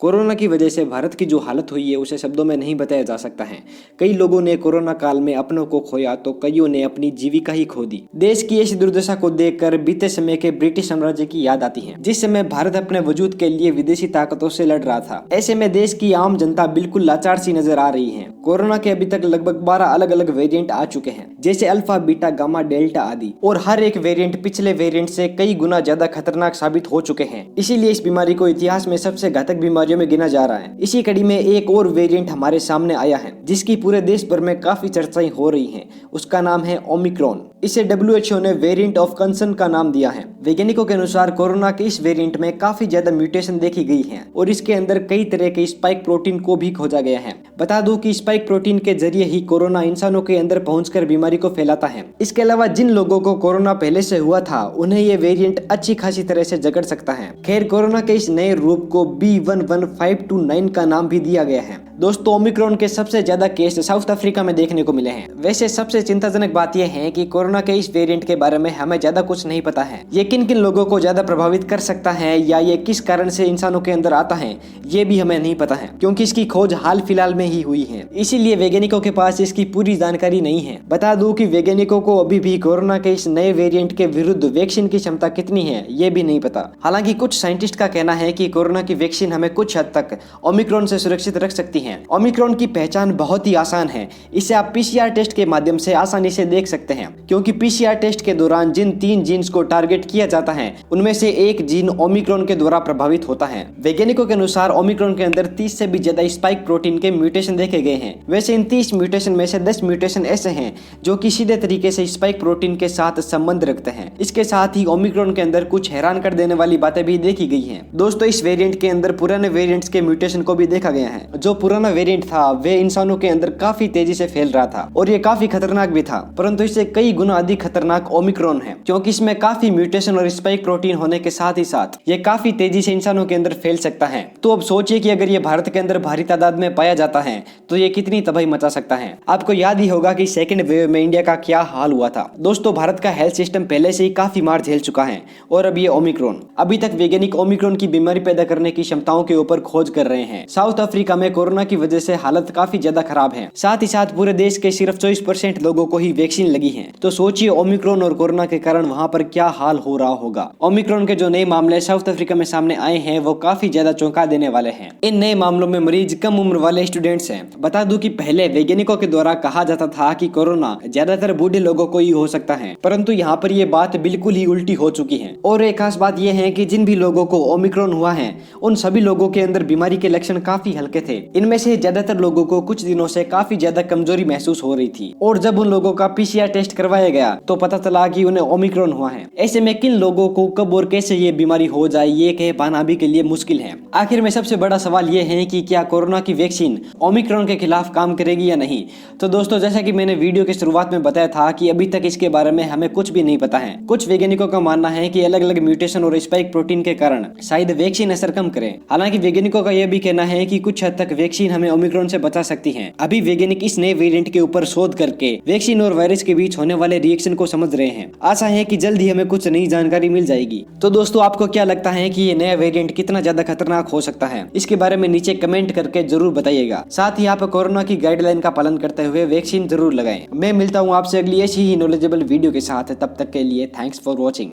Corona की वजह से भारत की जो हालत हुई है उसे शब्दों में नहीं बताया जा सकता है। कई लोगों ने कोरोना काल में अपनों को खोया तो कईयों ने अपनी जीविका ही खो दी। देश की ऐसी दुर्दशा को देखकर बीते समय के ब्रिटिश साम्राज्य की याद आती है, जिस समय भारत अपने वजूद के लिए विदेशी ताकतों से लड़ रहा था। ऐसे में देश की आम जनता बिल्कुल लाचार सी नजर आ रही है। कोरोना के अभी तक लगभग 12 अलग अलग वेरिएंट आ चुके हैं, जैसे अल्फा, बीटा, गामा, डेल्टा आदि, और हर एक वेरिएंट पिछले वेरिएंट से कई गुना ज्यादा खतरनाक साबित हो चुके हैं। इसीलिए इस बीमारी को इतिहास में सबसे घातक बीमारियों में गिना जा रहा है। इसी कड़ी में एक और वेरिएंट हमारे सामने आया है, जिसकी पूरे देश भर में काफी चर्चाएं हो रही हैं। उसका नाम है ओमिक्रॉन। इसे WHO ने वेरिएंट ऑफ कंसर्न का नाम दिया है। वैज्ञानिकों के अनुसार कोरोना के इस वेरिएंट में काफी ज्यादा म्यूटेशन देखी गई है और इसके अंदर कई तरह के स्पाइक प्रोटीन को भी खोजा गया है। बता दूं कि स्पाइक प्रोटीन के जरिए ही कोरोना इंसानों के अंदर पहुंचकर बीमारी को फैलाता है। इसके अलावा जिन लोगों को कोरोना पहले से हुआ था उन्हें ये वेरिएंट अच्छी खासी तरह से जकड़ सकता है। खैर, कोरोना के इस नए रूप को B11529 का नाम भी दिया गया है। दोस्तों, ओमिक्रॉन के सबसे ज्यादा केस साउथ अफ्रीका में देखने को मिले हैं। वैसे सबसे चिंताजनक बात यह है कि कोरोना के इस वेरिएंट के बारे में हमें ज्यादा कुछ नहीं पता है। ये किन किन लोगों को ज्यादा प्रभावित कर सकता है या ये किस कारण से इंसानों के अंदर आता है, ये भी हमें नहीं पता है, क्योंकि इसकी खोज हाल फिलहाल में ही हुई है। इसीलिए वैज्ञानिकों के पास इसकी पूरी जानकारी नहीं है। बता दूं कि वैज्ञानिकों को अभी भी कोरोना के इस नए वेरिएंट के विरुद्ध वैक्सीन की क्षमता कितनी है ये भी नहीं पता। हालांकि कुछ साइंटिस्ट का कहना है कि कोरोना की वैक्सीन हमें कुछ हद तक ओमिक्रॉन से सुरक्षित रख सकती है। ओमिक्रॉन की पहचान बहुत ही आसान है। इसे आप PCR टेस्ट के माध्यम से आसानी से देख सकते हैं, क्योंकि PCR टेस्ट के दौरान जिन 3 जीन्स को टारगेट किया जाता है उनमें से एक जीन ओमिक्रॉन के द्वारा प्रभावित होता है। वैज्ञानिकों के अनुसार ओमिक्रॉन के अंदर 30 से भी ज्यादा स्पाइक प्रोटीन के म्यूटेशन देखे गए हैं। वैसे इन 30 म्यूटेशन में से 10 म्यूटेशन ऐसे हैं जो कि सीधे तरीके से स्पाइक प्रोटीन के साथ संबंध रखते हैं। इसके साथ ही ओमिक्रॉन के अंदर कुछ हैरान कर देने वाली बातें भी देखी गई हैं। दोस्तों, इस वेरिएंट के अंदर पुराने वेरिएंट्स के म्यूटेशन को भी देखा गया है। जो पुराना वेरिएंट था वे इंसानों के अंदर काफी तेजी से फैल रहा था और ये काफी खतरनाक भी था, परंतु इससे कई गुना अधिक खतरनाक ओमिक्रॉन है, क्योंकि इसमें काफी म्यूटेशन और स्पाइक प्रोटीन होने के साथ ही साथ ये काफी तेजी से इंसानों के अंदर फैल सकता है। तो अब सोचिए कि अगर ये भारत के अंदर भारी तादाद में पाया जाता है तो ये कितनी तबाही मचा सकता है। आपको याद ही होगा कि सेकेंड वेव में इंडिया का क्या हाल हुआ था। दोस्तों, भारत का हेल्थ सिस्टम पहले से ही काफी मार झेल चुका है और अब ये ओमिक्रॉन। अभी तक वैज्ञानिक ओमिक्रॉन की बीमारी पैदा करने की क्षमताओं के ऊपर खोज कर रहे हैं। साउथ अफ्रीका में कोरोना की वजह से हालत काफी ज्यादा खराब है। साथ ही साथ पूरे देश के सिर्फ 24% लोगों को ही वैक्सीन लगी है। तो सोचिए ओमिक्रॉन और कोरोना के कारण वहां पर क्या हाल हो रहा होगा। ओमिक्रॉन के जो नए मामले साउथ अफ्रीका में सामने आए हैं वो काफी ज्यादा चौंका देने वाले हैं। इन नए मामलों में मरीज कम उम्र वाले स्टूडेंट्स हैं। बता दूं कि पहले वैज्ञानिकों के द्वारा कहा जाता था कि कोरोना ज्यादातर बूढ़े लोगों को ही हो सकता है, परंतु यहाँ पर ये बात बिल्कुल ही उल्टी हो चुकी है। और एक खास बात यह है कि जिन भी लोगों को ओमिक्रॉन हुआ है उन सभी लोगों के अंदर बीमारी के लक्षण काफी हल्के थे। इनमें से ज्यादातर लोगों को कुछ दिनों से काफी ज्यादा कमजोरी महसूस हो रही थी, और जब उन लोगों का PCR टेस्ट करवाया गया तो पता चला कि उन्हें ओमिक्रॉन हुआ है। ऐसे में किन लोगों को कब और कैसे ये बीमारी हो जाए ये कह पाना भी के लिए मुश्किल है। आखिर में सबसे बड़ा सवाल ये है कि क्या कोरोना की वैक्सीन ओमिक्रॉन के खिलाफ काम करेगी या नहीं। तो दोस्तों, जैसा कि मैंने वीडियो की शुरुआत में बताया था कि अभी तक इसके बारे में हमें कुछ भी नहीं पता है। कुछ वैज्ञानिकों का मानना है कि अलग अलग म्यूटेशन और स्पाइक प्रोटीन के कारण शायद वैक्सीन असर कम करे। हालांकि वैज्ञानिकों का यह भी कहना है कि कुछ हद तक वैक्सीन हमें ओमिक्रॉन से बचा सकती है। अभी वैज्ञानिक इस नए वेरिएंट के ऊपर शोध करके वैक्सीन और वायरस के बीच होने वाले रिएक्शन को समझ रहे हैं। आशा है कि जल्द ही हमें कुछ नई जानकारी मिल जाएगी। तो दोस्तों, आपको क्या लगता है कि ये नया वेरिएंट कितना ज्यादा खतरनाक हो सकता है? इसके बारे में नीचे कमेंट करके जरूर बताइएगा। साथ ही आप कोरोना की गाइडलाइन का पालन करते हुए वैक्सीन जरूर लगाएं। मैं मिलता हूँ आपसे अगली ऐसी ही नॉलेजेबल वीडियो के साथ। तब तक के लिए थैंक्स फॉर वॉचिंग।